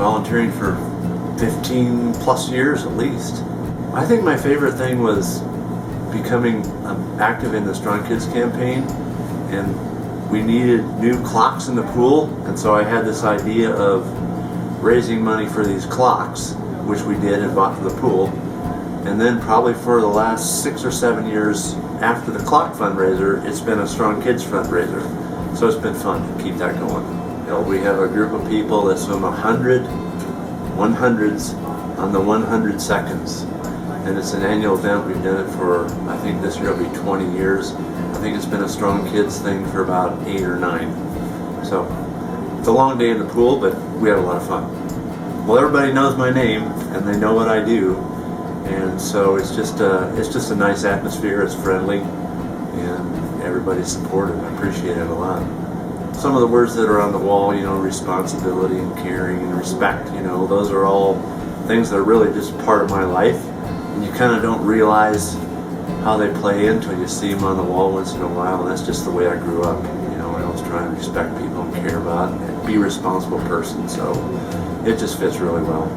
volunteering for 15 plus years at least. I think my favorite thing was becoming active in the Strong Kids campaign, and we needed new clocks in the pool, and so I had this idea of raising money for these clocks, which we did and bought for the pool. And then probably for the last 6 or 7 years after the clock fundraiser, it's been a Strong Kids fundraiser. So it's been fun to keep that going. You know, we have a group of people that swim 100s on the 100 seconds. And it's an annual event. We've done it for, I think this year will be 20 years. I think it's been a Strong Kids thing for about 8 or 9. So it's a long day in the pool, but we had a lot of fun. Well, everybody knows my name and they know what I do. And so it's just a nice atmosphere. It's friendly, and everybody's supportive. I appreciate it a lot. Some of the words that are on the wall, you know, responsibility and caring and respect, you know, those are all things that are really just part of my life. And you kind of don't realize how they play until you see them on the wall once in a while. And that's just the way I grew up. You know, I always try and respect people and care about and be a responsible person. So it just fits really well.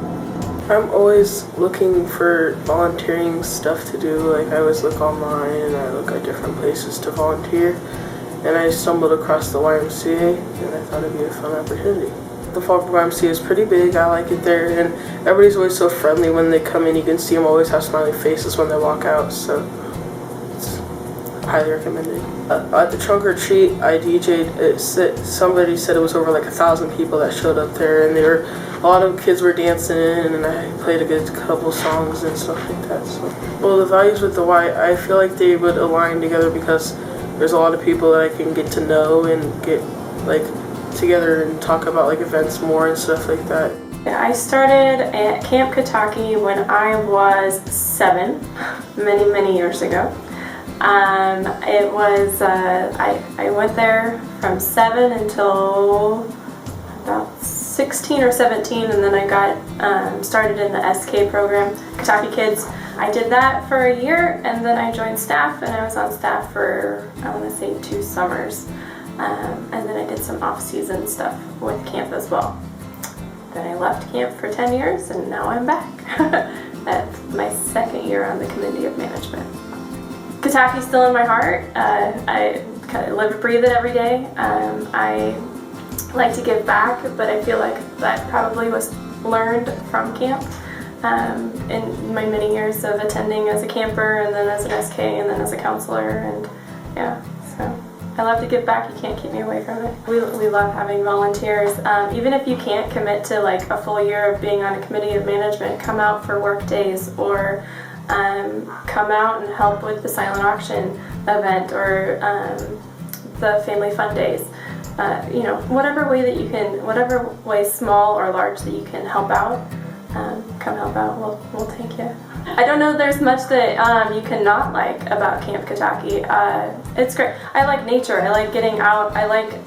I'm always looking for volunteering stuff to do. Like, I always look online and I look at different places to volunteer. And I stumbled across the YMCA and I thought it'd be a fun opportunity. The Fall YMCA is pretty big. I like it there, and everybody's always so friendly when they come in. You can see them always have smiley faces when they walk out, so it's highly recommended. At the trunk or treat, I DJ'd. Somebody said it was over like 1,000 people that showed up there, and a lot of kids were dancing in, and I played a good couple songs and stuff like that. So, well, the values with the Y, I feel like they would align together because there's a lot of people that I can get to know and get like together and talk about like events more and stuff like that. I started at Camp Kentucky when I was 7, many years ago. It was I went there from 7 until about 16 or 17, and then I got started in the SK program, Kentucky Kids. I did that for a year, and then I joined staff, and I was on staff for, I want to say, 2 summers. And then I did some off-season stuff with camp as well. Then I left camp for 10 years, and now I'm back. That's my 2nd year on the committee of management. Kentucky's still in my heart. I kind of live and breathe it every day. I like to give back, but I feel like that probably was learned from camp in my many years of attending as a camper, and then as an SK, and then as a counselor, and yeah, so I love to give back. You can't keep me away from it. We love having volunteers. Even if you can't commit to like a full year of being on a committee of management, come out for work days, or come out and help with the silent auction event, or the family fun days. You know, whatever way that you can, whatever way, small or large, that you can help out, come help out. We'll take you. I don't know there's much that you cannot like about Camp Kentucky. It's great. I like nature. I like getting out. I like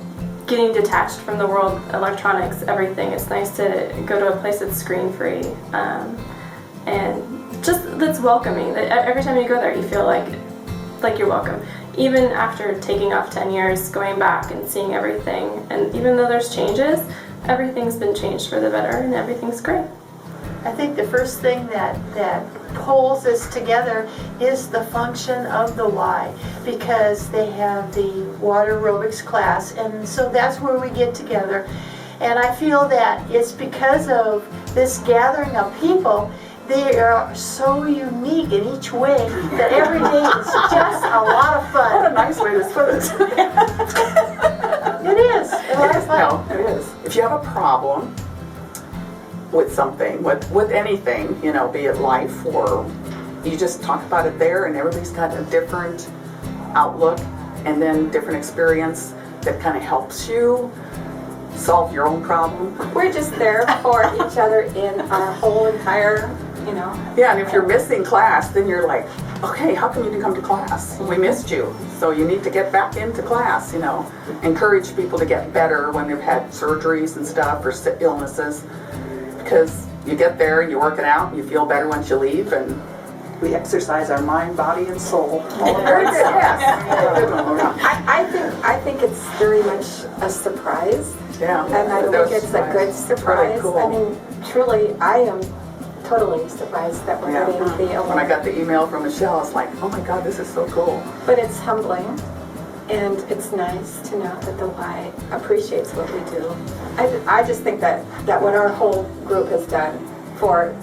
getting detached from the world, electronics, everything. It's nice to go to a place that's screen-free and just that's welcoming. Every time you go there, you feel like you're welcome. Even after taking off 10 years, going back and seeing everything, and even though there's changes, everything's been changed for the better, and everything's great. I think the first thing that pulls us together is the function of the Y, because they have the water aerobics class, and so that's where we get together. And I feel that it's because of this gathering of people. They are so unique in each way that every day is just a lot of fun. What a nice way to put it. It is. A lot of fun. No, it is. If you have a problem with something, with anything, you know, be it life, or you just talk about it there, and everybody's got a different outlook and then different experience that kind of helps you solve your own problem. We're just there for each other in our whole entire, you know. Yeah, and if you're missing class, then you're like, okay, how come you didn't come to class? We missed you. So you need to get back into class, you know. Encourage people to get better when they've had surgeries and stuff, or illnesses. Because you get there and you work it out and you feel better once you leave, and we exercise our mind, body, and soul. Very good, yes. I think it's very much a surprise. Yeah. And I think it's a good surprise. Really cool. I mean, truly, I am totally surprised that we're getting the When I award. got the email from Michelle, I was like, oh my God, this is so cool. But it's humbling, and it's nice to know that the Y appreciates what we do. I just think that what our whole group has done for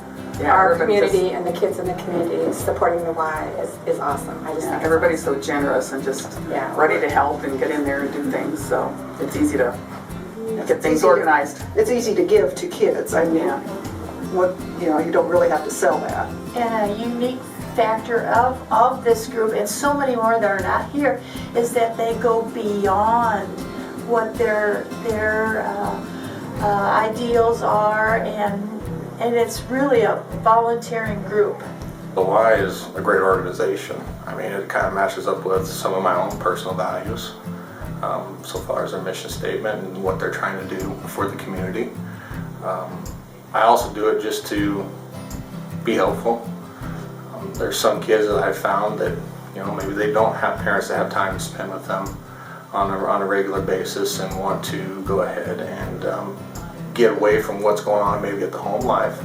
our everybody community and the kids in the community supporting the Y is awesome. I just think it's Everybody's so generous and just ready to help and get in there and do things, so it's easy to get things organized. It's easy to give to kids. I mean, you don't really have to sell that. And a unique factor of this group, and so many more that are not here, is that they go beyond what their ideals are, and it's really a volunteering group. The Y is a great organization. I mean, it kind of matches up with some of my own personal values, so far as their mission statement and what they're trying to do for the community. I also do it just to be helpful. There's some kids that I've found that, maybe they don't have parents that have time to spend with them on a regular basis and want to go ahead and get away from what's going on maybe at the home life.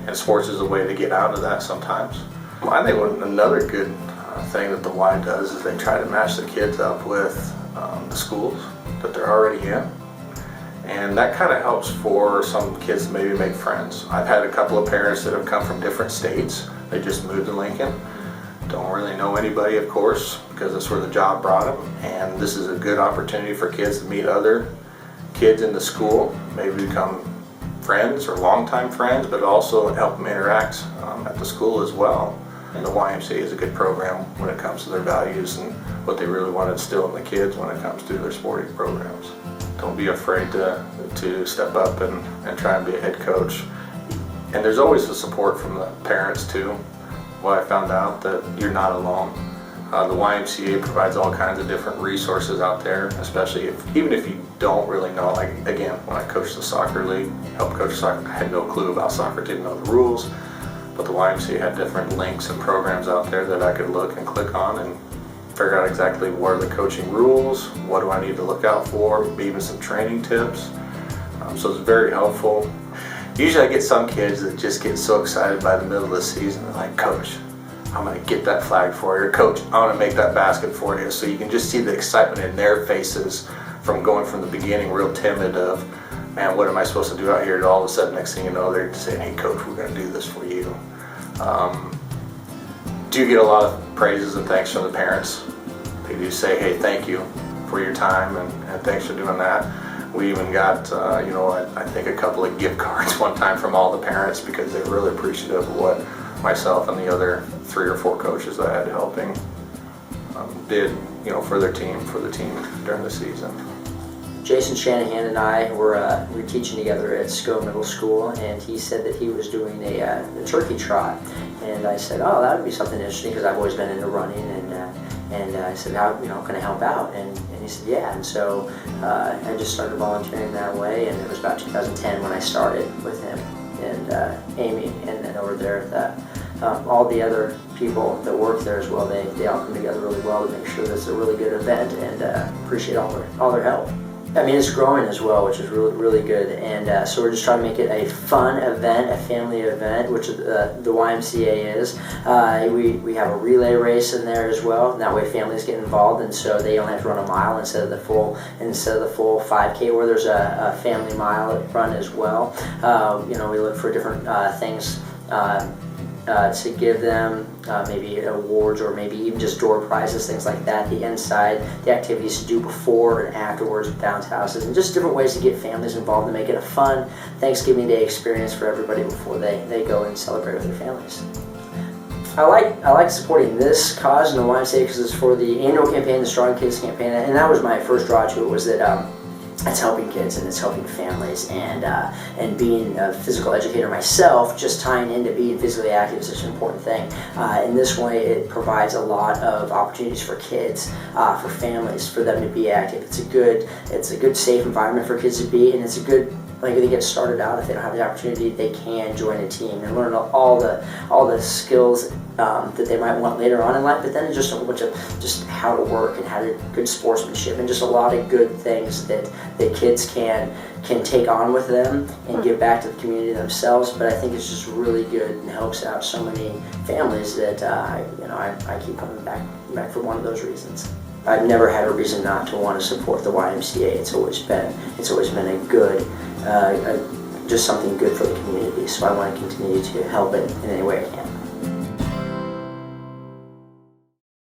And sports is a way to get out of that sometimes. I think another good thing that the Y does is they try to match the kids up with the schools that they're already in. And that kind of helps for some kids to maybe make friends. I've had a couple of parents that have come from different states. They just moved to Lincoln. Don't really know anybody, of course, because that's where the job brought them. And this is a good opportunity for kids to meet other kids in the school, maybe become friends or longtime friends, but also help them interact at the school as well. And the YMCA is a good program when it comes to their values and what they really want to instill in the kids when it comes to their sporting programs. Don't be afraid to step up and try and be a head coach. And there's always the support from the parents too. Well, I found out that you're not alone. The YMCA provides all kinds of different resources out there, especially even if you don't really know. Like, again, when I coached the soccer league, helped coach soccer, I had no clue about soccer, didn't know the rules. But the YMCA had different links and programs out there that I could look and click on and figure out exactly what are the coaching rules, what do I need to look out for, maybe even some training tips. So it's very helpful. Usually I get some kids that just get so excited by the middle of the season. They're like, Coach, I'm going to get that flag for you. Or, Coach, I want to make that basket for you. So you can just see the excitement in their faces from going from the beginning real timid of, man, what am I supposed to do out here? To all of a sudden, next thing you know, they're saying, hey, Coach, we're going to do this for you. Do get a lot of praises and thanks from the parents. They do say, hey, thank you for your time and thanks for doing that. We even got, I think a couple of gift cards one time from all the parents because they were really appreciative of what myself and the other 3 or 4 coaches that I had helping did, for the team during the season. Jason Shanahan and I were teaching together at Sco Middle School, and he said that he was doing a turkey trot. And I said, oh, that would be something interesting because I've always been into running. And I said, how can I help out? And he said, yeah. And so I just started volunteering that way. And it was about 2010 when I started with him and Amy, and then over there at that. All the other people that work there as well, they all come together really well to make sure that it's a really good event, and appreciate all their help. I mean, it's growing as well, which is really, really good. And so we're just trying to make it a fun event, a family event, which the YMCA is. We have a relay race in there as well. And that way families get involved, and so they only have to run a mile instead of the full 5K, where there's a family mile run as well. We look for different things to give them, maybe awards or maybe even just door prizes, things like that. The inside, the activities to do before and afterwards, bounce houses, and just different ways to get families involved and make it a fun Thanksgiving Day experience for everybody before they go and celebrate with their families. I like supporting this cause in the YMCA because it's for the annual campaign, the Strong Kids campaign, and that was my first draw to it, was that it's helping kids and it's helping families, and being a physical educator myself, just tying into being physically active is such an important thing. In this way, it provides a lot of opportunities for kids, for families, for them to be active. It's a good, safe environment for kids to be, and it's a good like they get started out, if they don't have the opportunity, they can join a team and learn all the skills that they might want later on in life. But then just a bunch of just how to work and how to good sportsmanship and just a lot of good things that kids can take on with them and give back to the community themselves. But I think it's just really good and helps out so many families that I keep coming back for one of those reasons. I've never had a reason not to want to support the YMCA. It's always been a good, just something good for the community. So I want to continue to help it in any way I can.